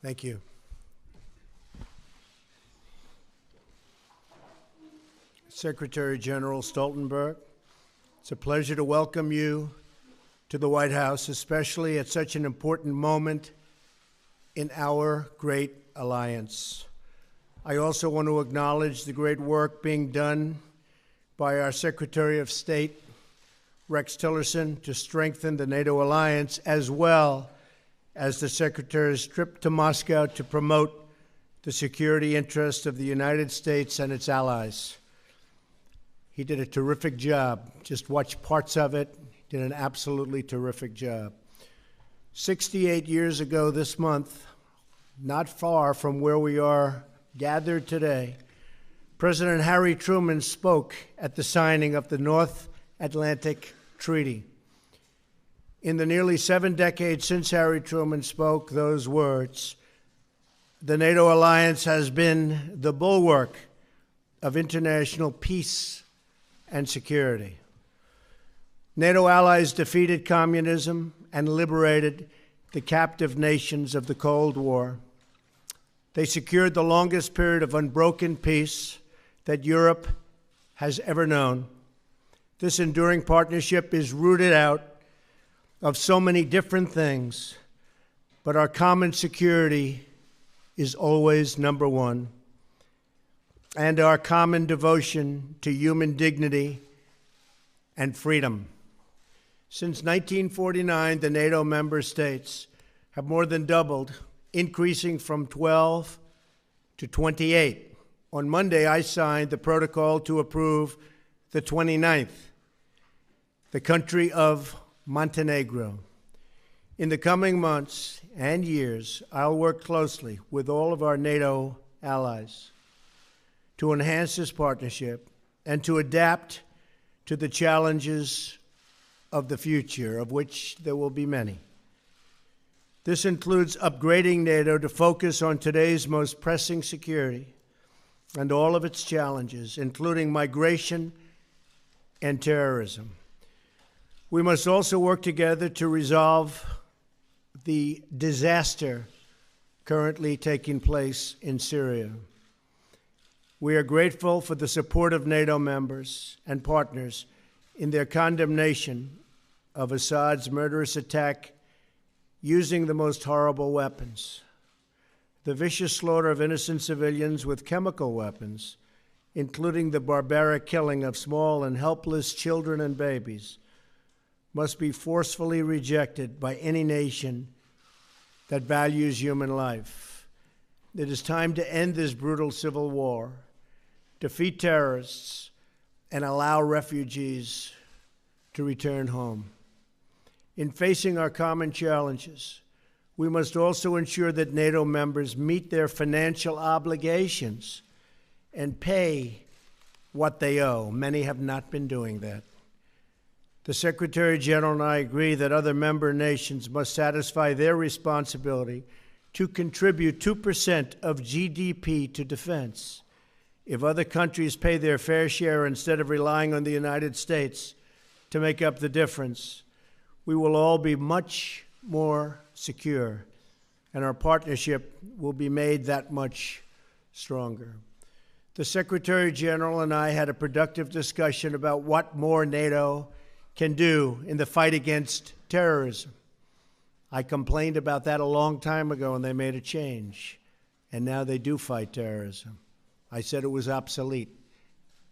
Thank you. Secretary General Stoltenberg, it's a pleasure to welcome you to the White House, especially at such an important moment in our great alliance. I also want to acknowledge the great work being done by our Secretary of State, Rex Tillerson, to strengthen the NATO alliance, as well as the Secretary's trip to Moscow to promote the security interests of the United States and its allies. He did a terrific job. Just watch parts of it. He did an absolutely terrific job. 68 years ago this month, not far from where we are gathered today, President Harry Truman spoke at the signing of the North Atlantic Treaty. In the nearly 7 decades since Harry Truman spoke those words, the NATO alliance has been the bulwark of international peace and security. NATO allies defeated communism and liberated the captive nations of the Cold War. They secured the longest period of unbroken peace that Europe has ever known. This enduring partnership is rooted out of so many different things, but our common security is always number one, and our common devotion to human dignity and freedom. Since 1949, the NATO member states have more than doubled, increasing from 12 to 28. On Monday, I signed the protocol to approve the 29th, the country of Montenegro. In the coming months and years, I'll work closely with all of our NATO allies to enhance this partnership and to adapt to the challenges of the future, of which there will be many. This includes upgrading NATO to focus on today's most pressing security and all of its challenges, including migration and terrorism. We must also work together to resolve the disaster currently taking place in Syria. We are grateful for the support of NATO members and partners in their condemnation of Assad's murderous attack using the most horrible weapons. The vicious slaughter of innocent civilians with chemical weapons, including the barbaric killing of small and helpless children and babies, must be forcefully rejected by any nation that values human life. It is time to end this brutal civil war, defeat terrorists, and allow refugees to return home. In facing our common challenges, we must also ensure that NATO members meet their financial obligations and pay what they owe. Many have not been doing that. The Secretary General and I agree that other member nations must satisfy their responsibility to contribute 2% of GDP to defense. If other countries pay their fair share instead of relying on the United States to make up the difference, we will all be much more secure, and our partnership will be made that much stronger. The Secretary General and I had a productive discussion about what more NATO can do in the fight against terrorism. I complained about that a long time ago, and they made a change, and now they do fight terrorism. I said it was obsolete.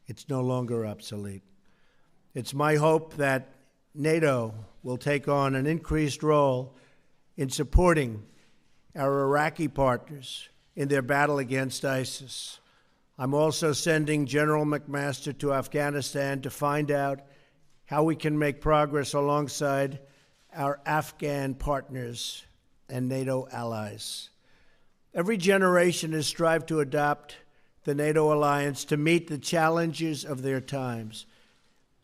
It's no longer obsolete. It's my hope that NATO will take on an increased role in supporting our Iraqi partners in their battle against ISIS. I'm also sending General McMaster to Afghanistan to find out how we can make progress alongside our Afghan partners and NATO allies. Every generation has strived to adapt the NATO alliance to meet the challenges of their times.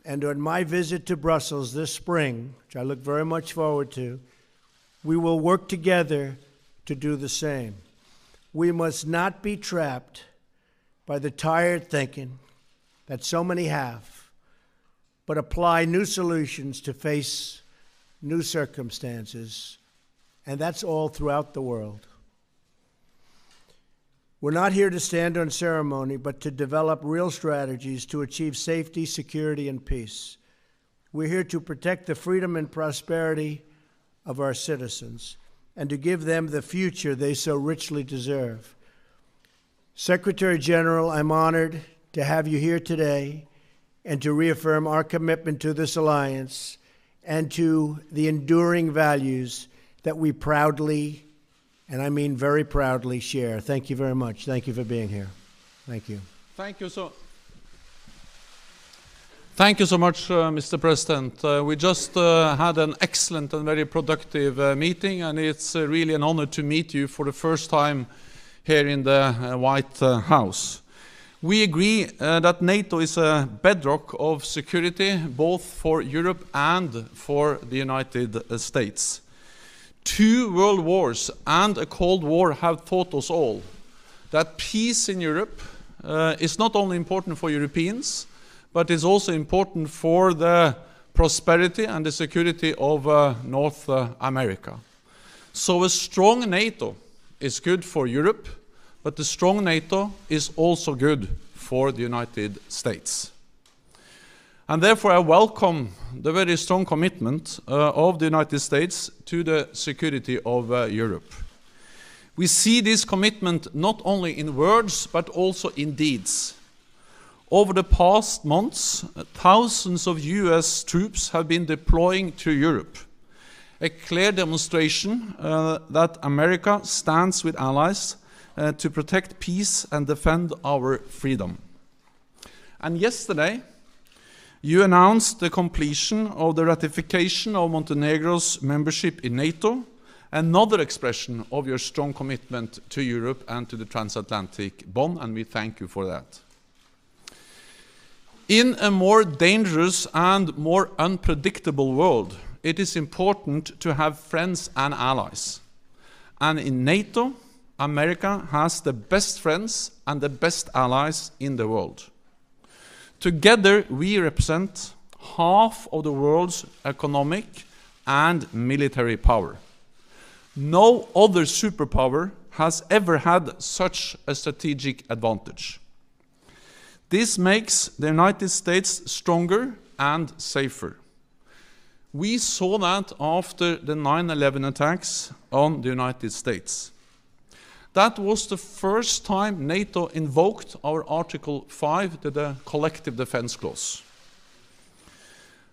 And on my visit to Brussels this spring, which I look very much forward to, we will work together to do the same. We must not be trapped by the tired thinking that so many have, but apply new solutions to face new circumstances, and that's all throughout the world. We're not here to stand on ceremony, but to develop real strategies to achieve safety, security, and peace. We're here to protect the freedom and prosperity of our citizens and to give them the future they so richly deserve. Secretary General, I'm honored to have you here today and to reaffirm our commitment to this alliance and to the enduring values that we proudly, and I mean very proudly, share. Thank you very much. Thank you for being here. Thank you. Thank you so much, Mr. President. We just had an excellent and very productive meeting, and it's really an honor to meet you for the first time here in the White House. We agree that NATO is a bedrock of security, both for Europe and for the United States. 2 world wars and a Cold War have taught us all that peace in Europe is not only important for Europeans, but is also important for the prosperity and the security of North America. So a strong NATO is good for Europe, but a strong NATO is also good for the United States. And therefore I welcome the very strong commitment of the United States to the security of Europe. We see this commitment not only in words, but also in deeds. Over the past months, thousands of US troops have been deploying to Europe, a clear demonstration that America stands with allies to protect peace and defend our freedom. And yesterday, you announced the completion of the ratification of Montenegro's membership in NATO, another expression of your strong commitment to Europe and to the transatlantic bond, and we thank you for that. In a more dangerous and more unpredictable world, it is important to have friends and allies. And in NATO, America has the best friends and the best allies in the world. Together, we represent half of the world's economic and military power. No other superpower has ever had such a strategic advantage. This makes the United States stronger and safer. We saw that after the 9/11 attacks on the United States. That was the first time NATO invoked our Article 5, the Collective Defense Clause.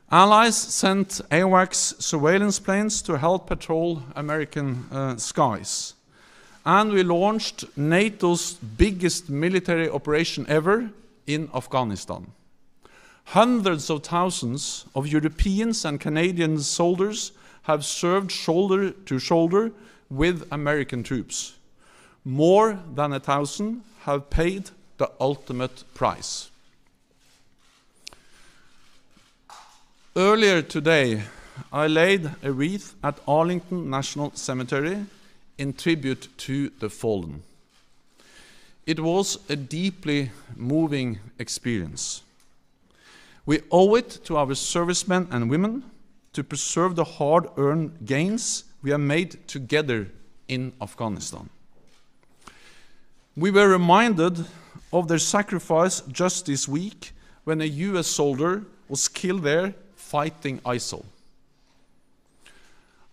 Allies sent AWACS surveillance planes to help patrol American skies. And we launched NATO's biggest military operation ever in Afghanistan. Hundreds of thousands of Europeans and Canadian soldiers have served shoulder to shoulder with American troops. More than 1,000 have paid the ultimate price. Earlier today, I laid a wreath at Arlington National Cemetery in tribute to the fallen. It was a deeply moving experience. We owe it to our servicemen and women to preserve the hard-earned gains we have made together in Afghanistan. We were reminded of their sacrifice just this week when a US soldier was killed there fighting ISIL.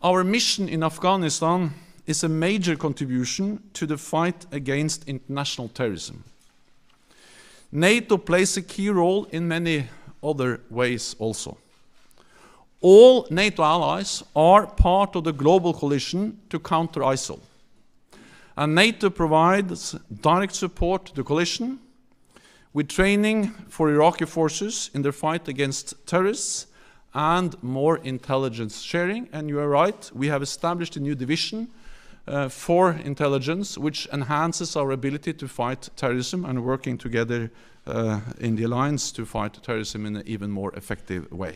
Our mission in Afghanistan is a major contribution to the fight against international terrorism. NATO plays a key role in many other ways also. All NATO allies are part of the global coalition to counter ISIL. And NATO provides direct support to the coalition with training for Iraqi forces in their fight against terrorists and more intelligence sharing. And you are right, we have established a new division for intelligence, which enhances our ability to fight terrorism and working together in the alliance to fight terrorism in an even more effective way.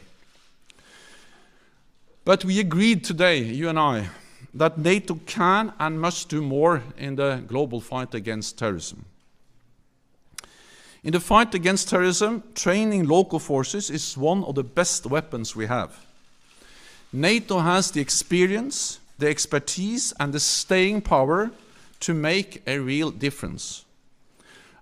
But we agreed today, you and I, that NATO can and must do more in the global fight against terrorism. In the fight against terrorism, training local forces is one of the best weapons we have. NATO has the experience, the expertise, and the staying power to make a real difference.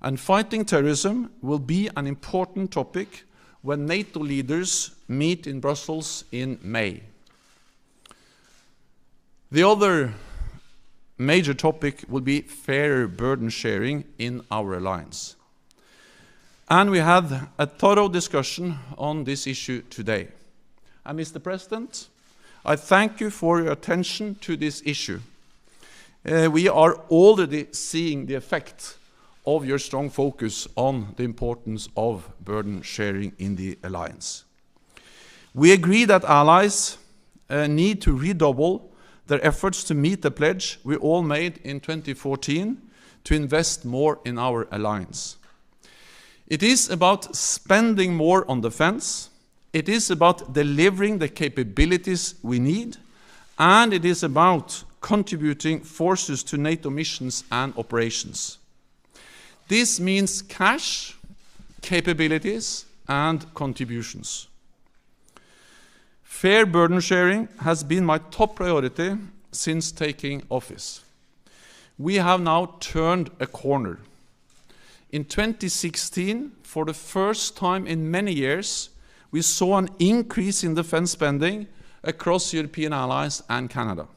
And fighting terrorism will be an important topic when NATO leaders meet in Brussels in May. The other major topic will be fairer burden sharing in our alliance. And we had a thorough discussion on this issue today. And Mr. President, I thank you for your attention to this issue. We are already seeing the effect of your strong focus on the importance of burden sharing in the alliance. We agree that allies need to redouble their efforts to meet the pledge we all made in 2014 to invest more in our alliance. It is about spending more on defense, it is about delivering the capabilities we need, and it is about contributing forces to NATO missions and operations. This means cash, capabilities, and contributions. Fair burden sharing has been my top priority since taking office. We have now turned a corner. In 2016, for the first time in many years, we saw an increase in defense spending across European allies and Canada.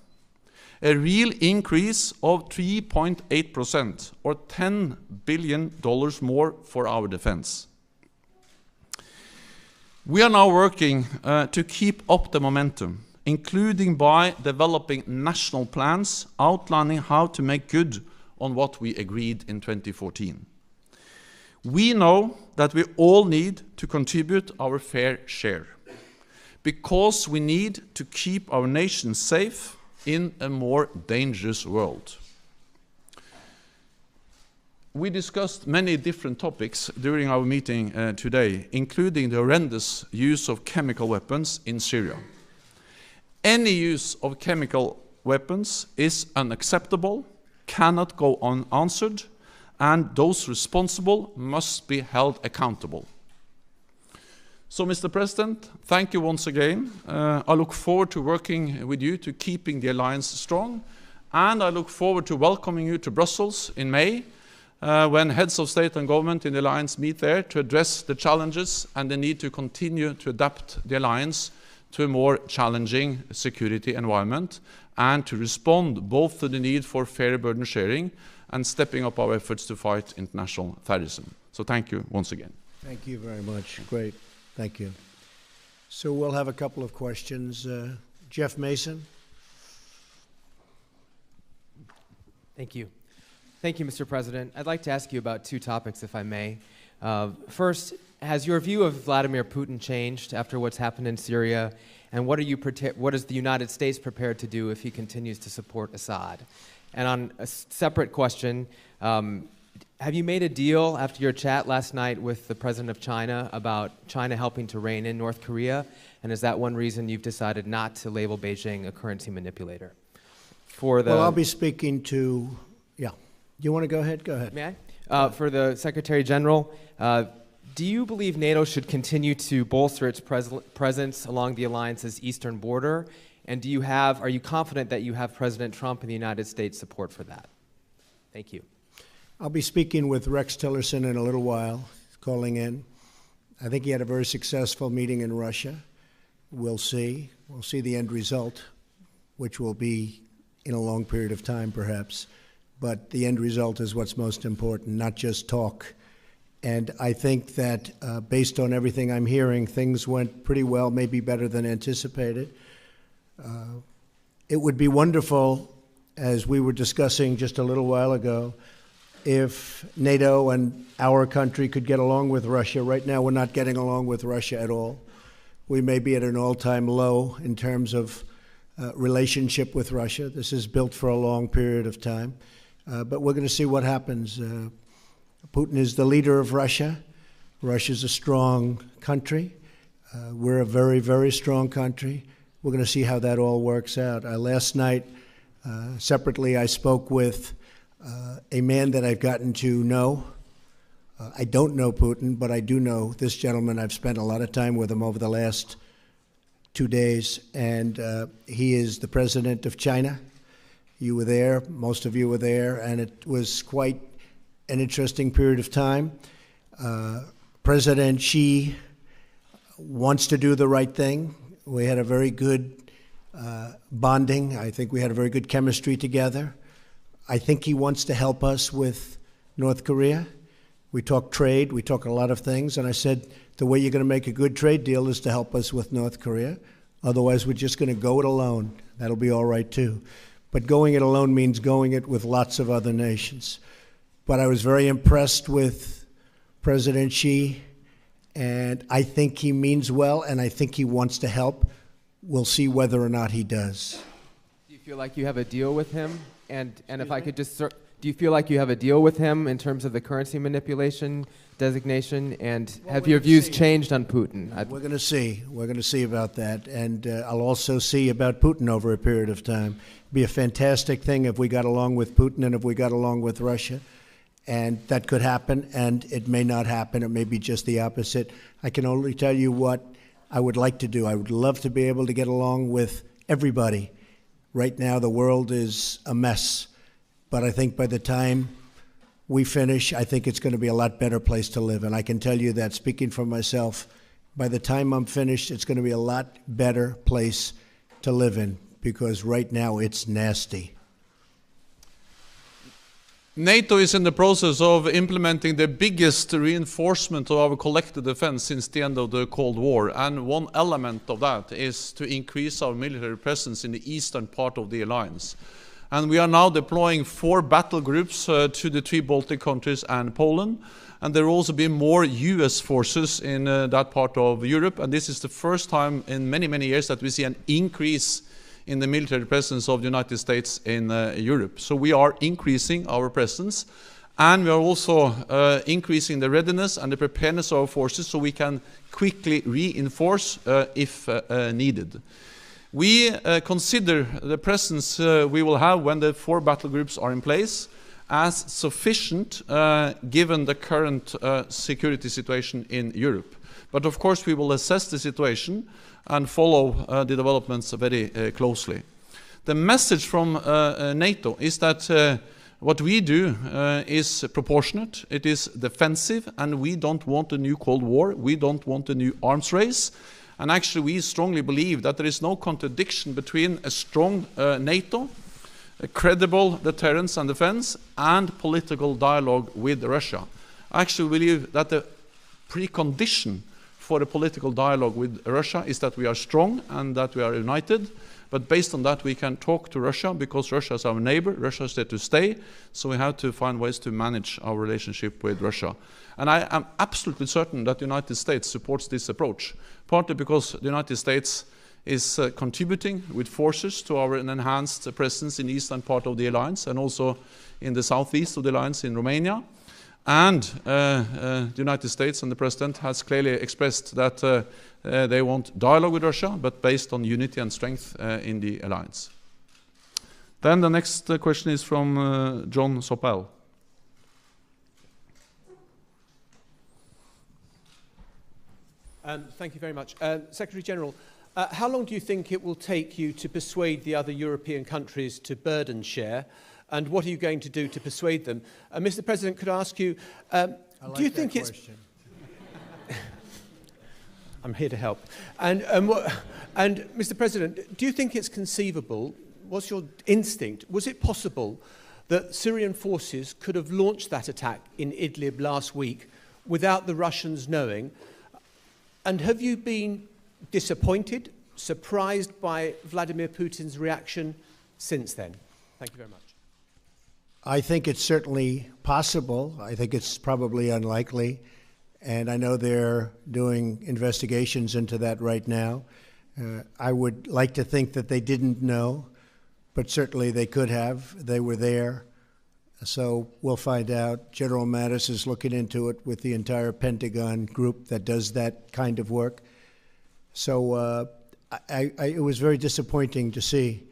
A real increase of 3.8%, or $10 billion more for our defense. We are now working to keep up the momentum, including by developing national plans outlining how to make good on what we agreed in 2014. We know that we all need to contribute our fair share, because we need to keep our nation safe in a more dangerous world. We discussed many different topics during our meeting today, including the horrendous use of chemical weapons in Syria. Any use of chemical weapons is unacceptable, cannot go unanswered, and those responsible must be held accountable. So, Mr. President, thank you once again. I look forward to working with you to keeping the alliance strong, and I look forward to welcoming you to Brussels in May, when heads of state and government in the alliance meet there to address the challenges and the need to continue to adapt the alliance to a more challenging security environment, and to respond both to the need for fair burden sharing and stepping up our efforts to fight international terrorism. So thank you once again. Thank you very much. Great. Thank you. So we'll have a couple of questions. Jeff Mason. Thank you. Thank you, Mr. President. I'd like to ask you about two topics, if I may. First, has your view of Vladimir Putin changed after what's happened in Syria? And what is the United States prepared to do if he continues to support Assad? And on a separate question, have you made a deal after your chat last night with the president of China about China helping to rein in North Korea? And is that one reason you've decided not to label Beijing a currency manipulator? Well, I'll be speaking to, yeah. You want to go ahead? Go ahead. May I? For the Secretary General, do you believe NATO should continue to bolster its presence along the alliance's eastern border? And are you confident that you have President Trump and the United States support for that? Thank you. I'll be speaking with Rex Tillerson in a little while, calling in. I think he had a very successful meeting in Russia. We'll see. We'll see the end result, which will be in a long period of time, perhaps. But the end result is what's most important, not just talk. And I think that based on everything I'm hearing, things went pretty well, maybe better than anticipated. It would be wonderful, as we were discussing just a little while ago, if NATO and our country could get along with Russia. Right now, we're not getting along with Russia at all. We may be at an all-time low in terms of relationship with Russia. This is built for a long period of time. But we're going to see what happens. Putin is the leader of Russia. Russia's a strong country. We're a very, very strong country. We're going to see how that all works out. Last night, separately, I spoke with a man that I've gotten to know. I don't know Putin, but I do know this gentleman. I've spent a lot of time with him over the last 2 days, and he is the president of China. You were there, most of you were there, and it was quite an interesting period of time. President Xi wants to do the right thing. We had a very good bonding. I think we had a very good chemistry together. I think he wants to help us with North Korea. We talk trade, we talk a lot of things, and I said the way you're going to make a good trade deal is to help us with North Korea. Otherwise, we're just going to go it alone. That'll be all right, too. But going it alone means going it with lots of other nations. But I was very impressed with President Xi, and I think he means well, and I think he wants to help. We'll see whether or not he does. Do you feel like you have a deal with him? And if I could just, do you feel like you have a deal with him in terms of the currency manipulation designation? And have your views changed on Putin? We're going to see. We're going to see about that. And I'll also see about Putin over a period of time. It'd be a fantastic thing if we got along with Putin and if we got along with Russia. And that could happen, and it may not happen. It may be just the opposite. I can only tell you what I would like to do. I would love to be able to get along with everybody. Right now, the world is a mess. But I think by the time we finish, I think it's going to be a lot better place to live. And I can tell you that, speaking for myself, by the time I'm finished, it's going to be a lot better place to live in, because right now it's nasty. NATO is in the process of implementing the biggest reinforcement of our collective defense since the end of the Cold War. And one element of that is to increase our military presence in the eastern part of the alliance. And we are now deploying 4 battle groups to the 3 Baltic countries and Poland. And there will also be more US forces in that part of Europe. And this is the first time in many, many years that we see an increase in the military presence of the United States in Europe. So we are increasing our presence, and we are also increasing the readiness and the preparedness of our forces so we can quickly reinforce if needed. We consider the presence we will have when the 4 battle groups are in place as sufficient given the current security situation in Europe. But of course we will assess the situation and follow the developments very closely. The message from NATO is that what we do is proportionate, it is defensive, and we don't want a new Cold War, we don't want a new arms race. And actually we strongly believe that there is no contradiction between a strong NATO, a credible deterrence and defense, and political dialogue with Russia. I actually believe that the precondition for a political dialogue with Russia is that we are strong and that we are united. But based on that, we can talk to Russia because Russia is our neighbor. Russia is there to stay. So we have to find ways to manage our relationship with Russia. And I am absolutely certain that the United States supports this approach, partly because the United States is contributing with forces to our enhanced presence in the eastern part of the alliance and also in the southeast of the alliance in Romania. And the United States and the President has clearly expressed that they want dialogue with Russia, but based on unity and strength in the alliance. Then the next question is from John Sopel. Thank you very much. Secretary General, how long do you think it will take you to persuade the other European countries to burden share? And what are you going to do to persuade them? Mr. President, could I ask you, do you think it's... I'm here to help. And Mr. President, do you think it's conceivable, what's your instinct, was it possible that Syrian forces could have launched that attack in Idlib last week without the Russians knowing? And have you been disappointed, surprised by Vladimir Putin's reaction since then? Thank you very much. I think it's certainly possible. I think it's probably unlikely. And I know they're doing investigations into that right now. I would like to think that they didn't know, but certainly they could have. They were there. So we'll find out. General Mattis is looking into it with the entire Pentagon group that does that kind of work. So it was very disappointing to see.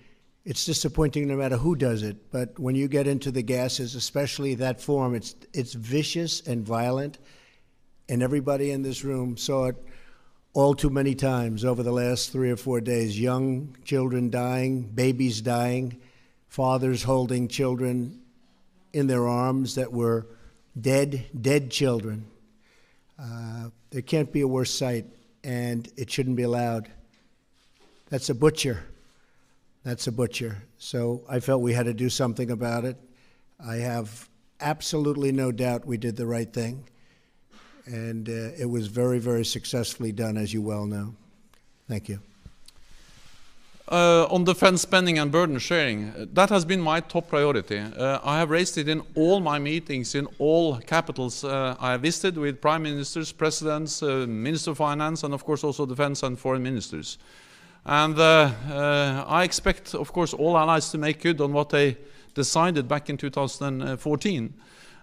It's disappointing no matter who does it, but when you get into the gases, especially that form, it's vicious and violent, and everybody in this room saw it all too many times over the last 3 or 4 days. Young children dying, babies dying, fathers holding children in their arms that were dead children. There can't be a worse sight, and it shouldn't be allowed. That's a butcher. That's a butcher. So I felt we had to do something about it. I have absolutely no doubt we did the right thing, and it was very, very successfully done, as you well know. Thank you. On defense spending and burden sharing, that has been my top priority. I have raised it in all my meetings, in all capitals I have visited with prime ministers, presidents, minister of finance, and of course also defense and foreign ministers. And I expect, of course, all allies to make good on what they decided back in 2014.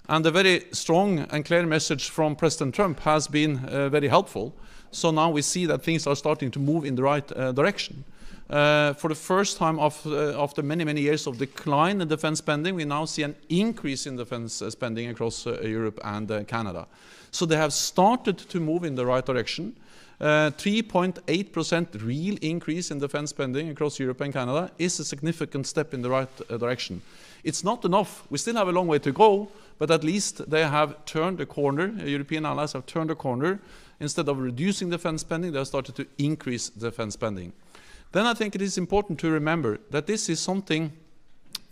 And the very strong and clear message from President Trump has been very helpful. So now we see that things are starting to move in the right direction. For the first time after many, many years of decline in defense spending, we now see an increase in defense spending across Europe and Canada. So they have started to move in the right direction. 3.8% real increase in defense spending across Europe and Canada is a significant step in the right direction. It's not enough. We still have a long way to go, but at least they have turned the corner. European allies have turned the corner. Instead of reducing defense spending, they have started to increase defense spending. Then I think it is important to remember that this is something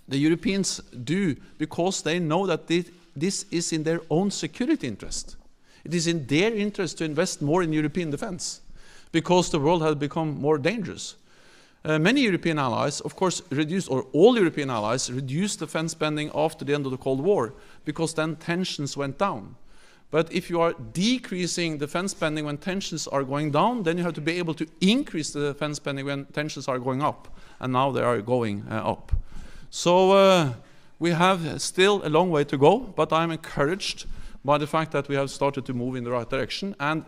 the Europeans do because they know that this is in their own security interest. It is in their interest to invest more in European defense because the world has become more dangerous. Many European allies, of course, all European allies reduced defense spending after the end of the Cold War because then tensions went down. But if you are decreasing defense spending when tensions are going down, then you have to be able to increase the defense spending when tensions are going up. And now they are going up. So we have still a long way to go, but I'm encouraged by the fact that we have started to move in the right direction. And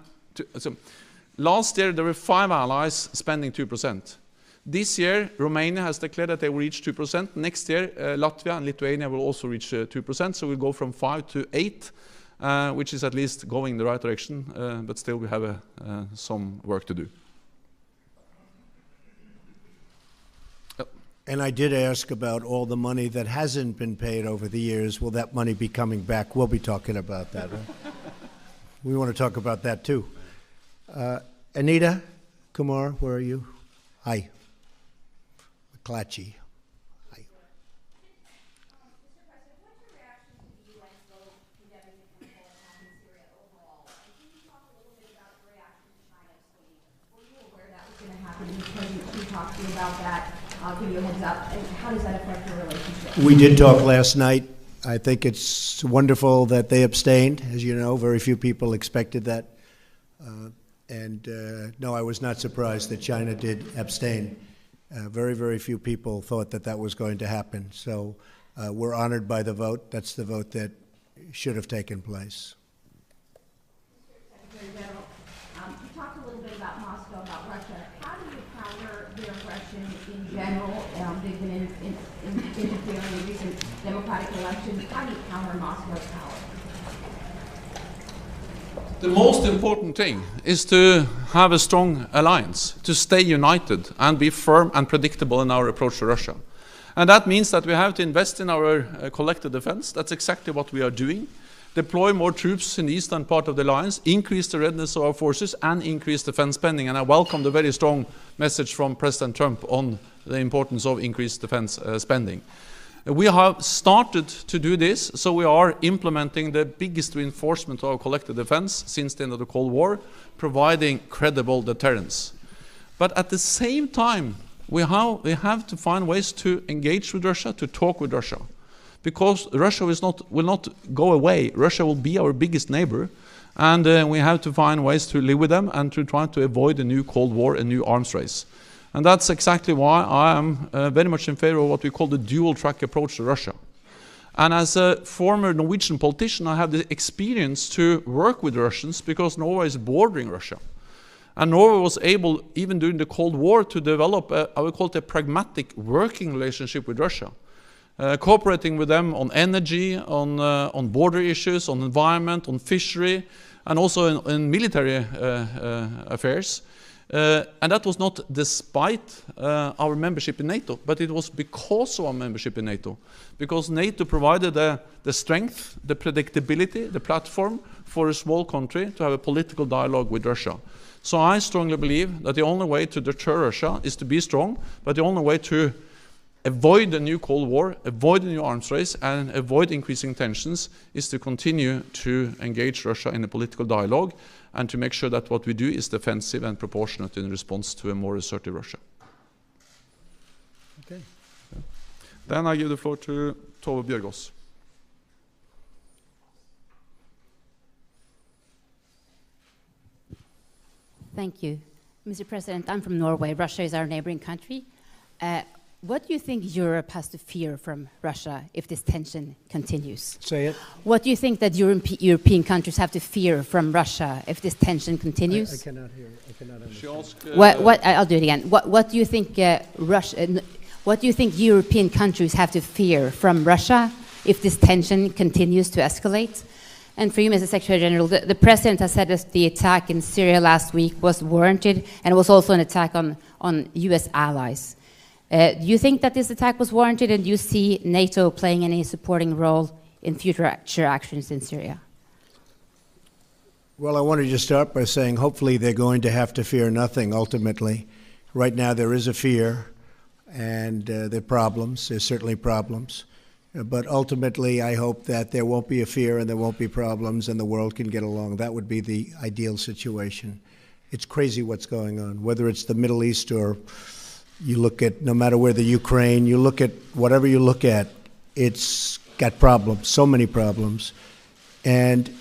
so last year there were 5 allies spending 2%. This year Romania has declared that they will reach 2%. Next year Latvia and Lithuania will also reach 2%. So we'll go from 5 to 8. Which is at least going in the right direction, but still we have some work to do. And I did ask about all the money that hasn't been paid over the years. Will that money be coming back? We'll be talking about that. Right? We want to talk about that too. Anita Kumar, where are you? Hi. McClatchy. About that, give you a heads up, and how does that affect your relationship? We did talk last night. I think it's wonderful that they abstained. As you know, very few people expected that. No, I was not surprised that China did abstain. Very, very few people thought that that was going to happen. So we're honored by the vote. That's the vote that should have taken place. Secretary General, you talked a little bit about Moscow, about Russia. How do you counter their aggression in general? They've been interfering in recent democratic elections. How do you counter Moscow's power? The most important thing is to have a strong alliance, to stay united and be firm and predictable in our approach to Russia. And that means that we have to invest in our collective defense. That's exactly what we are doing. Deploy more troops in the eastern part of the alliance, increase the readiness of our forces, and increase defense spending. And I welcome the very strong message from President Trump on the importance of increased defense spending. We have started to do this, so we are implementing the biggest reinforcement of our collective defense since the end of the Cold War, providing credible deterrence. But at the same time, we have to find ways to engage with Russia, to talk with Russia. Because Russia will not go away. Russia will be our biggest neighbor. And we have to find ways to live with them and to try to avoid a new Cold War, a new arms race. And that's exactly why I am very much in favor of what we call the dual-track approach to Russia. And as a former Norwegian politician, I have the experience to work with Russians because Norway is bordering Russia. And Norway was able, even during the Cold War, to develop, I would call it a pragmatic working relationship with Russia. Cooperating with them on energy, on border issues, on environment, on fishery, and also in military affairs. And that was not despite our membership in NATO, but it was because of our membership in NATO. Because NATO provided the strength, the predictability, the platform for a small country to have a political dialogue with Russia. So I strongly believe that the only way to deter Russia is to be strong, but the only way to avoid a new Cold War, avoid a new arms race, and avoid increasing tensions is to continue to engage Russia in a political dialogue and to make sure that what we do is defensive and proportionate in response to a more assertive Russia. Okay. Then I give the floor to Tove Bjørgaas. Thank you. Mr. President, I'm from Norway. Russia is our neighboring country. What do you think Europe has to fear from Russia if this tension continues? Say it. What do you think that European countries have to fear from Russia if this tension continues? I cannot hear. I cannot understand. She asked, I'll do it again. What do you think what do you think European countries have to fear from Russia if this tension continues to escalate? And for you, Mr. Secretary General, the President has said that the attack in Syria last week was warranted, and it was also an attack on US allies. Do you think that this attack was warranted, and do you see NATO playing any supporting role in future actions in Syria? Well, I wanted to start by saying hopefully they're going to have to fear nothing ultimately. Right now there is a fear, and there are problems. There's certainly problems. But ultimately, I hope that there won't be a fear and there won't be problems and the world can get along. That would be the ideal situation. It's crazy what's going on, whether it's the Middle East or you look at, no matter where the Ukraine, you look at whatever you look at, it's got problems, so many problems. And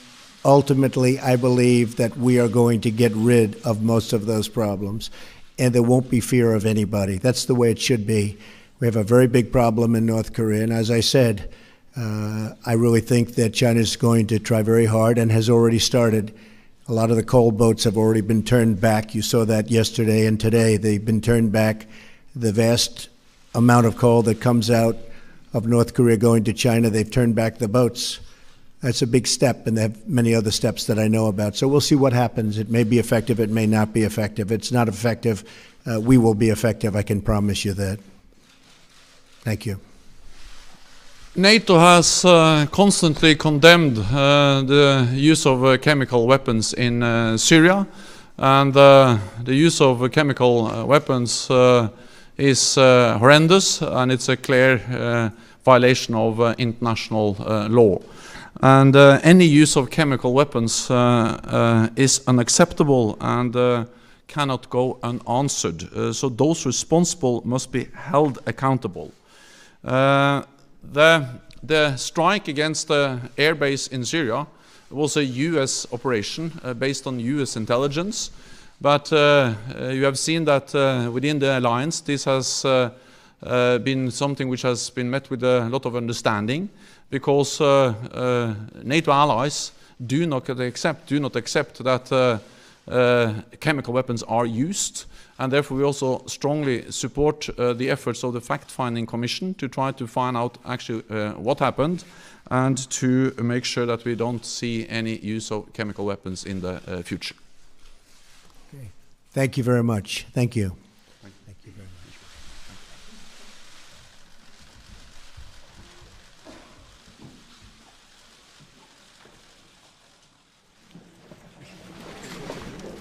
ultimately, I believe that we are going to get rid of most of those problems and there won't be fear of anybody. That's the way it should be. We have a very big problem in North Korea, and as I said, I really think that China is going to try very hard and has already started. A lot of the coal boats have already been turned back. You saw that yesterday and today. They've been turned back. The vast amount of coal that comes out of North Korea going to China, they've turned back the boats. That's a big step, and they have many other steps that I know about. So we'll see what happens. It may be effective, it may not be effective. It's not effective. We will be effective, I can promise you that. Thank you. NATO has constantly condemned the use of chemical weapons in Syria, and the use of chemical weapons is horrendous, and it's a clear violation of international law. And any use of chemical weapons is unacceptable and cannot go unanswered. So those responsible must be held accountable. The strike against the airbase in Syria was a US operation based on US intelligence, but you have seen that within the alliance this has been something which has been met with a lot of understanding, because NATO allies do not accept that chemical weapons are used, and therefore we also strongly support the efforts of the fact-finding commission to try to find out actually what happened and to make sure that we don't see any use of chemical weapons in the future. Okay. Thank you very much. Thank you.